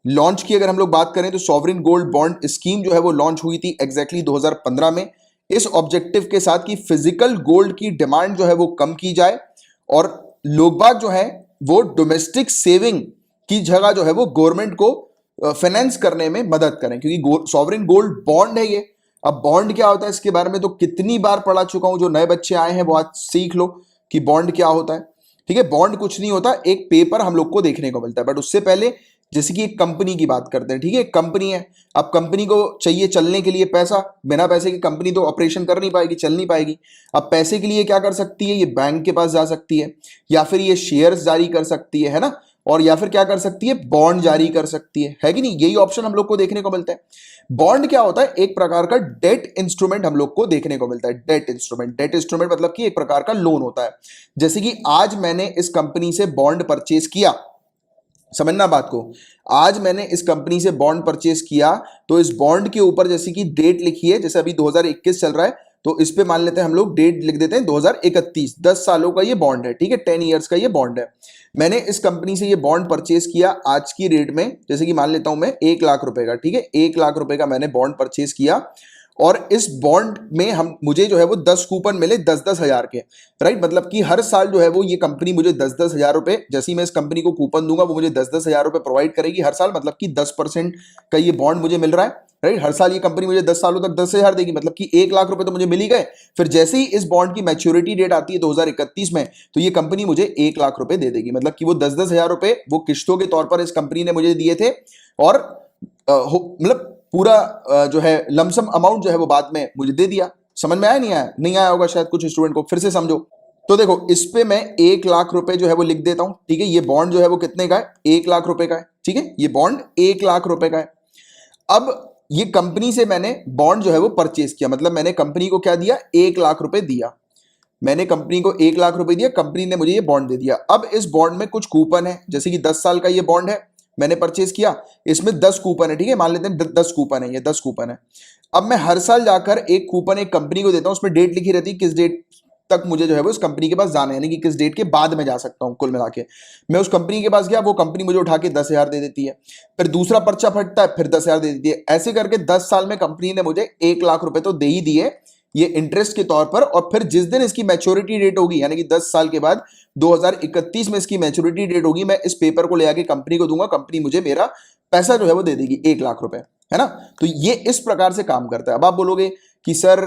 Launch की अगर हम लोग बात करें तो सॉवरिन गोल्ड बॉन्ड स्कीम जो है वो लॉन्च हुई थी एग्जैक्टली 2015 में, इस ऑब्जेक्टिव के साथ कि फिजिकल गोल्ड की डिमांड जो है वो कम की जाए और लोग बाग जो है वो डोमेस्टिक सेविंग की जगह जो है वो गवर्नमेंट को फाइनेंस करने में मदद करें, क्योंकि सॉवरिन गोल्ड बॉन्ड है ये। अब बॉन्ड क्या होता है इसके बारे में तो कितनी बार पढ़ा चुका हूं, जो नए बच्चे आए हैं वो आज सीख लो कि बॉन्ड क्या होता है। ठीक है, बॉन्ड कुछ नहीं होता, एक पेपर हम लोग को देखने को मिलता है। बट उससे पहले जैसे कि एक कंपनी की बात करते हैं। ठीक है, कंपनी है, अब कंपनी को चाहिए चलने के लिए पैसा, बिना पैसे की कंपनी तो ऑपरेशन कर नहीं पाएगी, चल नहीं पाएगी। अब पैसे के लिए क्या कर सकती है, ये बैंक के पास जा सकती है, या फिर ये शेयर्स जारी कर सकती है ना, और या फिर क्या कर सकती है, बॉन्ड जारी कर सकती है कि नहीं। यही ऑप्शन हम लोग को देखने को मिलता है। बॉन्ड क्या होता है, एक प्रकार का डेट इंस्ट्रूमेंट हम लोग को देखने को मिलता है। डेट इंस्ट्रूमेंट मतलब कि एक प्रकार का लोन होता है। जैसे कि आज मैंने इस कंपनी से बॉन्ड परचेज किया, समझना बात को, आज मैंने इस कंपनी से बॉन्ड परचेज किया तो इस बॉन्ड के ऊपर जैसे कि डेट लिखी है, जैसे अभी 2021 चल रहा है तो इस पे मान लेते हैं हम लोग डेट लिख देते हैं 2031, 10 सालों का ये बॉन्ड है। ठीक है, 10 इयर्स का ये बॉन्ड है। मैंने इस कंपनी से ये बॉन्ड परचेज किया आज की रेट में, जैसे कि मान लेता हूं मैं 1 लाख रुपए का। ठीक है, 1 लाख रुपए का मैंने बॉन्ड परचेज किया और इस बॉन्ड में मुझे जो है वो 10 कूपन मिले 10-10 हजार के। राइट, मतलब कि हर साल जो है वो ये कंपनी मुझे 10-10 हजार रुपए, जैसे ही मैं इस कंपनी को कूपन दूंगा वो मुझे 10-10 हजार रुपए प्रोवाइड करेगी हर साल, मतलब कि 10% का ये बॉन्ड मुझे मिल रहा है। राइट, हर साल ये कंपनी मुझे 10 सालों तक 10 हजार देगी, मतलब कि 1 लाख रुपए तो मुझे मिल ही गए। फिर जैसे ही इस बॉन्ड की मैच्योरिटी डेट आती है 2031 में, तो ये कंपनी मुझे 1 लाख रुपए दे देगी, मतलब कि वो 10-10 हजार रुपए वो किश्तों के तौर पर इस कंपनी ने मुझे दिए थे और मतलब पूरा जो है लमसम अमाउंट जो है वो बाद में मुझे दे दिया। समझ में आया नहीं आया? नहीं आया होगा शायद कुछ स्टूडेंट को, फिर से समझो। तो देखो इस पे मैं 1 लाख रुपए जो है वो लिख देता हूं। ठीक है, ये बॉन्ड जो है वो कितने का है, 1 लाख रुपए का है। ठीक है, ये बॉन्ड 1 लाख रुपए का है। अब ये कंपनी से मैंने बॉन्ड जो है वो परचेज किया, मतलब मैंने कंपनी को क्या दिया, 1 लाख रुपए दिया। मैंने कंपनी को 1 लाख रुपए दिया, कंपनी ने मुझे ये बॉन्ड दे दिया। अब इस बॉन्ड में कुछ कूपन है, जैसे कि 10 साल का ये बॉन्ड है, मैंने परचेज किया, इसमें 10 कूपन है। ठीक है, मान लेते हैं 10 कूपन है, ये 10 कूपन है। अब मैं हर साल जाकर एक कूपन एक कंपनी को देता हूं, उसमें डेट लिखी रहती है किस डेट तक मुझे जो है वो उस कंपनी के पास जाना है, यानी कि किस डेट के बाद में जा सकता हूं। कुल मिला के मैं उस कंपनी के पास गया, वो कंपनी मुझे उठा के 10 हजार दे देती है, फिर दूसरा पर्चा फटता है, फिर 10 हजार दे देती है। ऐसे करके 10 साल में कंपनी ने मुझे 1 लाख रुपए तो दे ही दिए ये इंटरेस्ट के तौर पर। और फिर जिस दिन इसकी मैच्योरिटी डेट होगी, यानी कि 10 साल के बाद 2031 में इसकी मैच्योरिटी डेट होगी, मैं इस पेपर को ले आके कंपनी को दूंगा, कंपनी मुझे मेरा पैसा जो है वो दे देगी 1 लाख रुपए, है ना। तो ये इस प्रकार से काम करता है। अब आप बोलोगे कि सर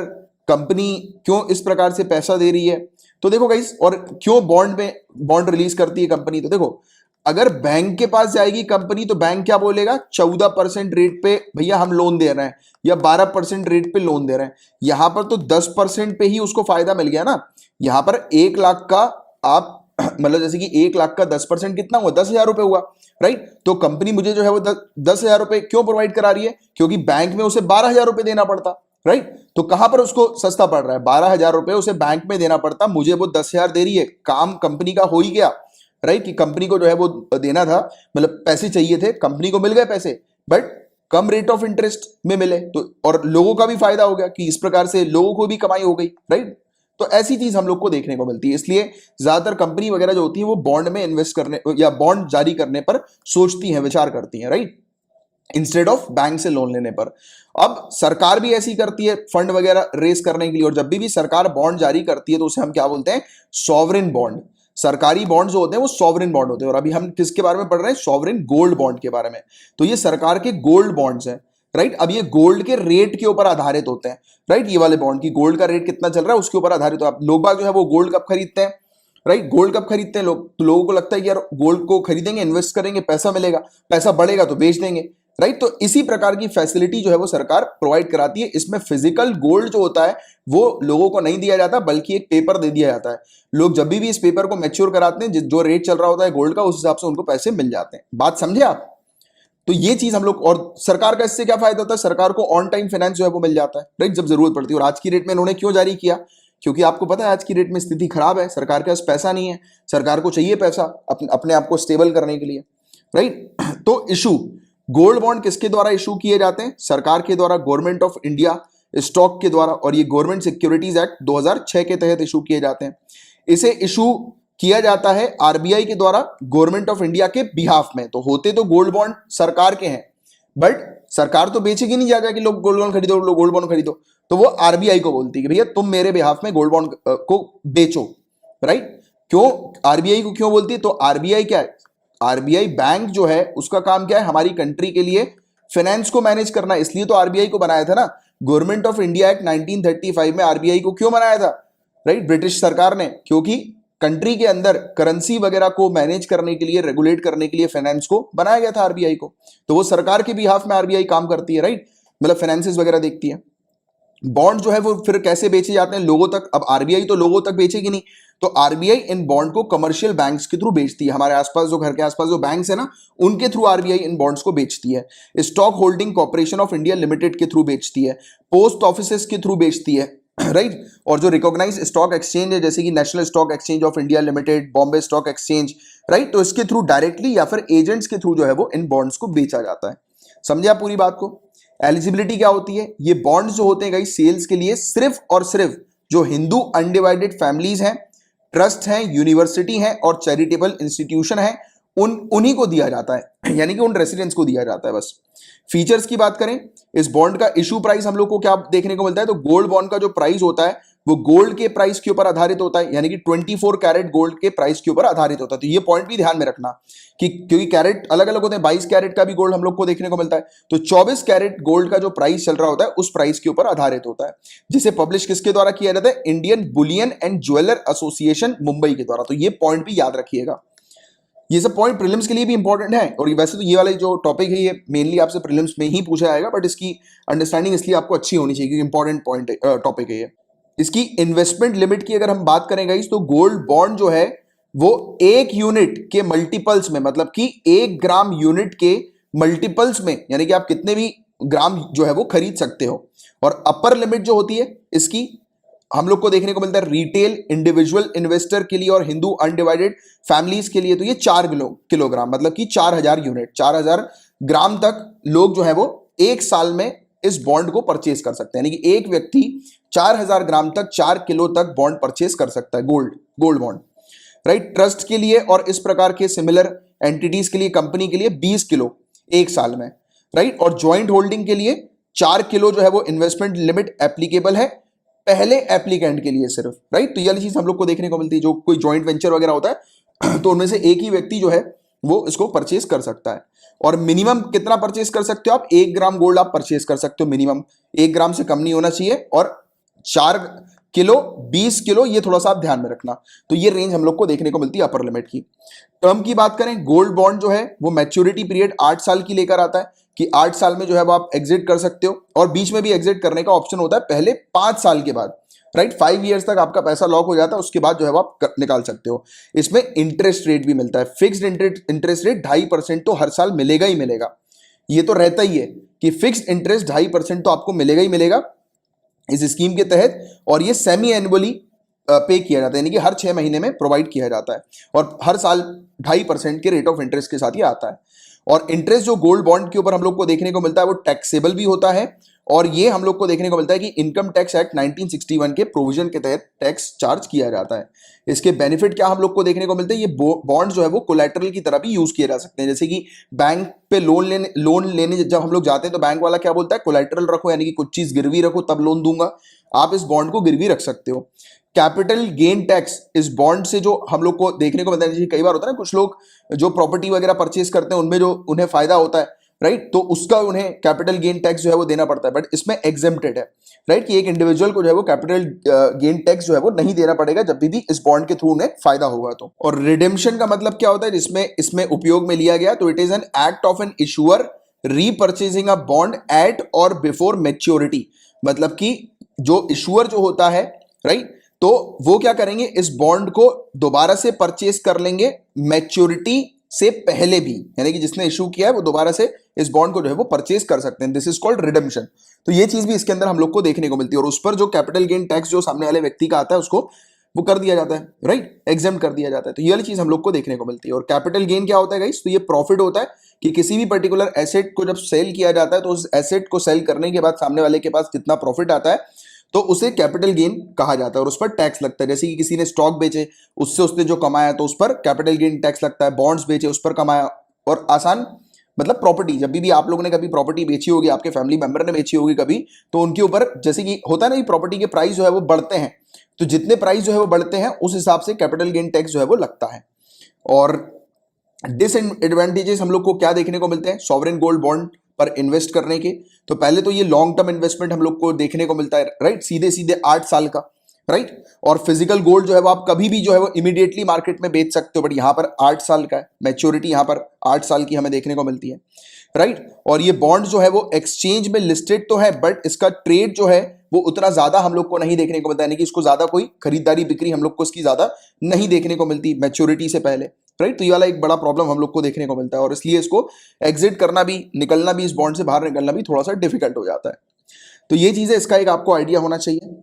कंपनी क्यों इस प्रकार से पैसा दे रही है, तो देखो गाइस, और क्यों बॉन्ड रिलीज करती है कंपनी, तो देखो अगर बैंक के पास जाएगी कंपनी तो बैंक क्या बोलेगा, 14% रेट पे भैया हम लोन दे रहे हैं या 12% रेट पे लोन दे रहे हैं। यहां पर तो 10% पे ही उसको फायदा मिल गया ना। यहां पर 1 लाख का आप मतलब जैसे कि 1 लाख का 10% कितना हुआ, 10 हजार रुपए हुआ। राइट, तो कंपनी मुझे जो है वो 10 हजार रुपए क्यों प्रोवाइड करा रही है, क्योंकि बैंक में उसे 12 हजार रुपए देना पड़ता। राइट, तो कहां पर उसको सस्ता पड़ रहा है, 12 हजार रुपए उसे बैंक में देना पड़ता, मुझे वो 10 हजार दे रही है। काम कंपनी का हो ही गया। राइट, कि कंपनी को जो है वो देना था, मतलब पैसे चाहिए थे, कंपनी को मिल गए पैसे, but come rate of interest में मिले, तो और लोगों का भी फायदा हो गया कि इस प्रकार से लोगों को भी कमाई हो गई। राइट, तो ऐसी चीज हम लोग को देखने को मिलती है। इसलिए ज्यादातर कंपनी वगैरह जो होती है वो बॉन्ड में इन्वेस्ट करने या बॉन्ड जारी करने पर सोचती हैं, विचार करती हैं। राइट, इंस्टेड ऑफ बैंक से लोन लेने पर। अब सरकार भी ऐसी करती है फंड वगैरह रेस करने के लिए, और जब भी सरकार बॉन्ड जारी करती है तो उसे हम क्या बोलते हैं, सॉवरेन बॉन्ड। सरकारी बॉन्ड जो होते हैं वो सॉवरेन बॉन्ड होते हैं। और अभी हम किसके बारे में पढ़ रहे हैं, सॉवरेन गोल्ड बॉन्ड के बारे में। तो ये सरकार के गोल्ड बॉन्ड्स हैं। राइट, अब ये गोल्ड के रेट के ऊपर आधारित होते हैं। राइट, ये वाले बॉन्ड की गोल्ड का रेट कितना चल रहा है उसके ऊपर आधारित। आप लोग बाग जो है वो गोल्ड कब खरीदते हैं, राइट, गोल्ड कब खरीदते हैं लोग, तो लोगों को लगता है कि यार गोल्ड को खरीदेंगे, इन्वेस्ट करेंगे, पैसा मिलेगा, पैसा बढ़ेगा तो बेच देंगे। राइट, तो इसी प्रकार की फैसिलिटी जो है वो सरकार प्रोवाइड कराती है। इसमें फिजिकल गोल्ड जो होता है वो लोगों को नहीं दिया जाता, बल्कि एक पेपर दे दिया जाता है। लोग जब भी इस पेपर को मैच्योर कराते हैं, जो रेट चल रहा होता है गोल्ड का, उस हिसाब से उनको पैसे मिल जाते हैं। बात समझे आप? तो ये चीज हम लोग, और सरकार का इससे क्या फायदा होता है, सरकार को ऑन टाइम फाइनेंस जो है वो मिल जाता है। राइट, जब जरूरत पड़ती है। और आज की डेट में इन्होंने क्यों जारी किया, क्योंकि आपको पता है आज की डेट में स्थिति खराब है, सरकार के पास पैसा नहीं है, सरकार को चाहिए पैसा अपने आप को स्टेबल करने के लिए। राइट, तो इशू गोल्ड बॉन्ड किसके द्वारा इशू किए जाते हैं, सरकार के द्वारा, गवर्नमेंट ऑफ इंडिया स्टॉक के द्वारा, और ये गवर्नमेंट सिक्योरिटीज एक्ट 2006 के तहत इशू किए जाते हैं। इसे इशू किया जाता है आरबीआई के द्वारा गवर्नमेंट ऑफ इंडिया के बिहाफ में। तो होते तो गोल्ड बॉन्ड सरकार के हैं, बट सरकार तो बेचेगी नहीं जाएगा कि लोग गोल्ड बॉन्ड खरीदो, लोग गोल्ड बॉन्ड खरीदो। तो वो आरबीआई को बोलती है कि भैया तुम मेरे बिहाफ में गोल्ड बॉन्ड को बेचो, राइट। क्यों आरबीआई को क्यों बोलती है? तो आरबीआई क्या है? आरबीआई बैंक जो है उसका काम क्या है? हमारी कंट्री के लिए फाइनेंस को मैनेज करना। इसलिए तो आरबीआई को बनाया था ना। गवर्नमेंट ऑफ इंडिया एक्ट 1935 में आरबीआई को क्यों बनाया था, राइट? ब्रिटिश सरकार ने, क्योंकि कंट्री के अंदर करेंसी वगैरह को मैनेज करने के लिए, रेगुलेट करने के लिए फाइनेंस को बनाया गया था आरबीआई को। तो वो सरकार के बिहाफ में आरबीआई काम करती है, राइट, मतलब फाइनेंसेस वगैरह देखती है। बॉन्ड जो है वो फिर कैसे बेचे जाते हैं? लोगों तक। अब आरबीआई तो लोगों तक बेचेगी नहीं, तो आरबीआई इन बॉन्ड को कमर्शियल बैंक्स के थ्रू बेचती है। हमारे आसपास जो घर के आसपास जो बैंक्स है ना, उनके थ्रू आरबीआई इन बॉन्ड्स को बेचती है। Stock holding corporation of India limited के थ्रू बेचती है, पोस्ट ऑफिसेस के थ्रू बेचती है, राइट। और जो रिकॉग्नाइज स्टॉक एक्सचेंज है, जैसे कि national stock exchange of India limited, Bombay stock exchange, right, तो इसके थ्रू डायरेक्टली या फिर एजेंट्स के थ्रू जो है वो इन बॉन्ड्स को बेचा जाता है। समझे आप पूरी बात को? एलिजिबिलिटी क्या होती है? ये बॉन्ड्स जो होते हैं गाइस सेल्स के लिए सिर्फ और सिर्फ जो हिंदू अनडिवाइडेड फैमिलीज हैं, ट्रस्ट हैं, यूनिवर्सिटी हैं और चैरिटेबल इंस्टीट्यूशन है, उन्हीं को दिया जाता है, यानी कि उन रेसिडेंट्स को दिया जाता है बस। फीचर्स की बात करें, इस बॉन्ड का इशू प्राइस हम लोग को क्या देखने को मिलता है? तो गोल्ड बॉन्ड का जो प्राइस होता है वो गोल्ड के प्राइस के ऊपर आधारित होता है, यानी कि 24 कैरेट गोल्ड के प्राइस के ऊपर आधारित होता है। तो ये पॉइंट भी ध्यान में रखना कि क्योंकि कैरेट अलग अलग होते हैं, 22 कैरेट का भी गोल्ड हम लोग को देखने को मिलता है, तो 24 कैरेट गोल्ड का जो प्राइस चल रहा होता है उस प्राइस के ऊपर आधारित होता है, जिसे पब्लिश किसके द्वारा किया जाता है? Indian Boolean and jeweller association Mumbai के द्वारा। तो ये पॉइंट भी याद रखिएगा। ये सब पॉइंट प्रीलिम्स के लिए भी इंपॉर्टेंट है, और वैसे तो ये वाला जो टॉपिक है ये मेनली आपसे प्रीलिम्स में ही पूछा जाएगा, बट इसकी अंडरस्टैंडिंग इसलिए आपको अच्छी होनी चाहिए क्योंकि इंपॉर्टेंट पॉइंट टॉपिक है ये। इसकी इन्वेस्टमेंट लिमिट की अगर हम बात करें गाइस, तो गोल्ड बॉन्ड जो है वो 1 यूनिट के मल्टीपल्स में, मतलब कि 1 ग्राम यूनिट के मल्टीपल्स में, यानी कि आप कितने भी ग्राम जो है वो खरीद सकते हो। और अपर लिमिट जो होती है इसकी हम लोग को देखने को मिलता है रिटेल इंडिविजुअल इन्वेस्टर के लिए और हिंदू अनडिवाइडेड फैमिलीज के लिए, तो ये 4 किलोग्राम, मतलब कि 4000 यूनिट, 4000 ग्राम तक लोग जो है वो एक साल में इस बॉन्ड को परचेज कर सकते हैं। यानी कि एक व्यक्ति 4000 ग्राम तक, 4 किलो तक बॉन्ड परचेज कर सकता है, गोल्ड बॉन्ड, राइट। ट्रस्ट के लिए और इस प्रकार के सिमिलर एंटिटीज के लिए, कंपनी के लिए 20 किलो एक साल में, राइट। और ज्वाइंट होल्डिंग के लिए 4 किलो जो है वो इन्वेस्टमेंट लिमिट एप्लीकेबल है पहले एप्लीकेंट के लिए सिर्फ, राइट। तो ये वाली चीज हम लोग को देखने को मिलती है, जो कोई ज्वाइंट वेंचर वगैरह होता है तो उनमें से एक ही व्यक्ति जो है वो इसको परचेज कर सकता है। और मिनिमम कितना परचेज कर सकते हो आप? 1 ग्राम गोल्ड आप परचेज कर सकते हो मिनिमम, 1 ग्राम से कम नहीं होना चाहिए। और 4 किलो, 20 किलो, ये थोड़ा सा आप ध्यान में रखना। तो ये रेंज हम लोग को देखने को मिलती है अपर लिमिट की। टर्म की बात करें, गोल्ड बॉन्ड जो है वो मैच्योरिटी पीरियड 8 साल की लेकर आता है कि 8 साल में जो है वो आप एग्जिट कर सकते हो, और बीच में भी एग्जिट करने का ऑप्शन होता है पहले 5 साल के बाद, राइट। 5 ईयर्स तक आपका पैसा लॉक हो जाता है, उसके बाद जो है वो आप निकाल सकते हो। इसमें इंटरेस्ट रेट भी मिलता है, फिक्स्ड इंटरेस्ट रेट 2.5% तो हर साल मिलेगा ही मिलेगा। ये तो रहता ही है कि फिक्स्ड इंटरेस्ट 2.5% तो आपको मिलेगा ही मिलेगा इस स्कीम के तहत, और ये सेमी एनुअली पे किया जाता है, यानी कि हर 6 महीने में प्रोवाइड किया जाता है, और हर साल 2.5% के रेट ऑफ इंटरेस्ट के साथ ये आता है। और इंटरेस्ट जो गोल्ड बॉन्ड के ऊपर हम लोग को देखने को मिलता है वो टैक्सेबल भी होता है, और ये हम लोग को देखने को मिलता है कि इनकम टैक्स एक्ट 1961 के प्रोविजन के तहत टैक्स चार्ज किया जाता है। इसके बेनिफिट क्या हम लोग को देखने को मिलते हैं? ये बॉन्ड जो है वो कोलैटरल की तरह भी यूज किए जा सकते हैं। जैसे कि बैंक पे लोन लेने जब हम लोग जाते हैं तो बैंक वाला क्या बोलता है? कोलैटरल रखो, यानी कि कुछ चीज गिरवी रखो तब लोन दूंगा। आप इस बॉन्ड को गिरवी रख सकते हो। कैपिटल गेन टैक्स इस बॉन्ड से जो हम लोग को देखने को मिलता है, जैसे कई बार होता है ना, कुछ लोग जो प्रॉपर्टी वगैरह परचेज करते हैं उनमें जो उन्हें फायदा होता है, राइट, तो उसका उन्हें कैपिटल गेन टैक्स जो है वो देना पड़ता है, बट इसमें एग्जेम्प्टेड है, राइट, कि एक इंडिविजुअल को जो है वो कैपिटल गेन टैक्स जो है वो नहीं देना पड़ेगा जब भी इस बॉन्ड के थ्रू उन्हें फायदा होगा तो। और रिडेम्पशन का मतलब क्या होता है जिसमें इसमें उपयोग में लिया गया? तो it is an act of an issuer repurchasing a bond at or before maturity, मतलब कि जो इशूअर जो होता है, राइट, तो वो क्या करेंगे? इस बॉन्ड को दोबारा से परचेज कर लेंगे मैच्योरिटी से पहले भी, यानी कि जिसने इशू किया है वो दोबारा से इस बॉन्ड को जो है वो परचेज कर सकते हैं। This is called redemption. तो ये चीज भी इसके अंदर हम लोग को देखने को मिलती है, और उस पर जो कैपिटल गेन टैक्स जो सामने वाले व्यक्ति का आता है उसको वो कर दिया जाता है, राइट, एग्जेम्प्ट कर दिया जाता है। तो ये वाली चीज हम लोग को देखने को मिलती है। और कैपिटल गेन क्या होता है गाइस? तो ये प्रॉफिट होता है कि किसी भी पर्टिकुलर एसेट को जब सेल किया जाता है तो उस एसेट को सेल करने के बाद सामने वाले के पास कितना प्रॉफिट आता है, तो उसे कैपिटल गेन कहा जाता है और उस पर टैक्स लगता है। जैसे कि किसी ने स्टॉक बेचे, उससे उसने जो कमाया तो उस पर कैपिटल गेन टैक्स लगता है, बॉन्ड्स बेचे उस पर कमाया, और आसान मतलब प्रॉपर्टी, जब भी आप लोगों ने कभी प्रॉपर्टी बेची होगी, आपके फैमिली मेंबर ने बेची होगी कभी, तो उनके ऊपर जैसे कि होता है ना, प्रॉपर्टी के प्राइस जो है वो बढ़ते हैं, तो जितने प्राइस जो है वो बढ़ते हैं उस हिसाब से कैपिटल गेन टैक्स जो है वो लगता है। और डिसएडवांटेजेस हम लोग को क्या देखने को मिलते हैं सॉवरेन गोल्ड बॉन्ड पर इन्वेस्ट करने के? तो पहले तो ये लॉन्ग टर्म इन्वेस्टमेंट हम लोग को देखने को मिलता है, राइट, सीधे सीधे 8 साल का, राइट। और फिजिकल गोल्ड जो है वो आप कभी भी जो है वो इमीडिएटली मार्केट में बेच सकते हो, बट यहाँ पर 8 साल का है मैच्योरिटी, यहाँ पर 8 साल की हमें देखने को मिलती है, राइट। और ये बॉन्ड जो है वो एक्सचेंज में लिस्टेड तो है, बट इसका ट्रेड जो है वो उतना ज्यादा हम लोग को नहीं देखने को मिलता है, यानी कि इसको ज्यादा कोई खरीदारी बिक्री हम लोग को इसकी ज्यादा नहीं देखने को मिलती मैच्योरिटी से पहले, राइट। तो ये वाला एक बड़ा प्रॉब्लम हम लोग को देखने को मिलता है और इसलिए इसको एग्जिट करना भी, निकलना भी, इस बॉन्ड से बाहर निकलना भी थोड़ा सा डिफिकल्ट हो जाता है। तो ये चीजें, इसका एक आपको आइडिया होना चाहिए।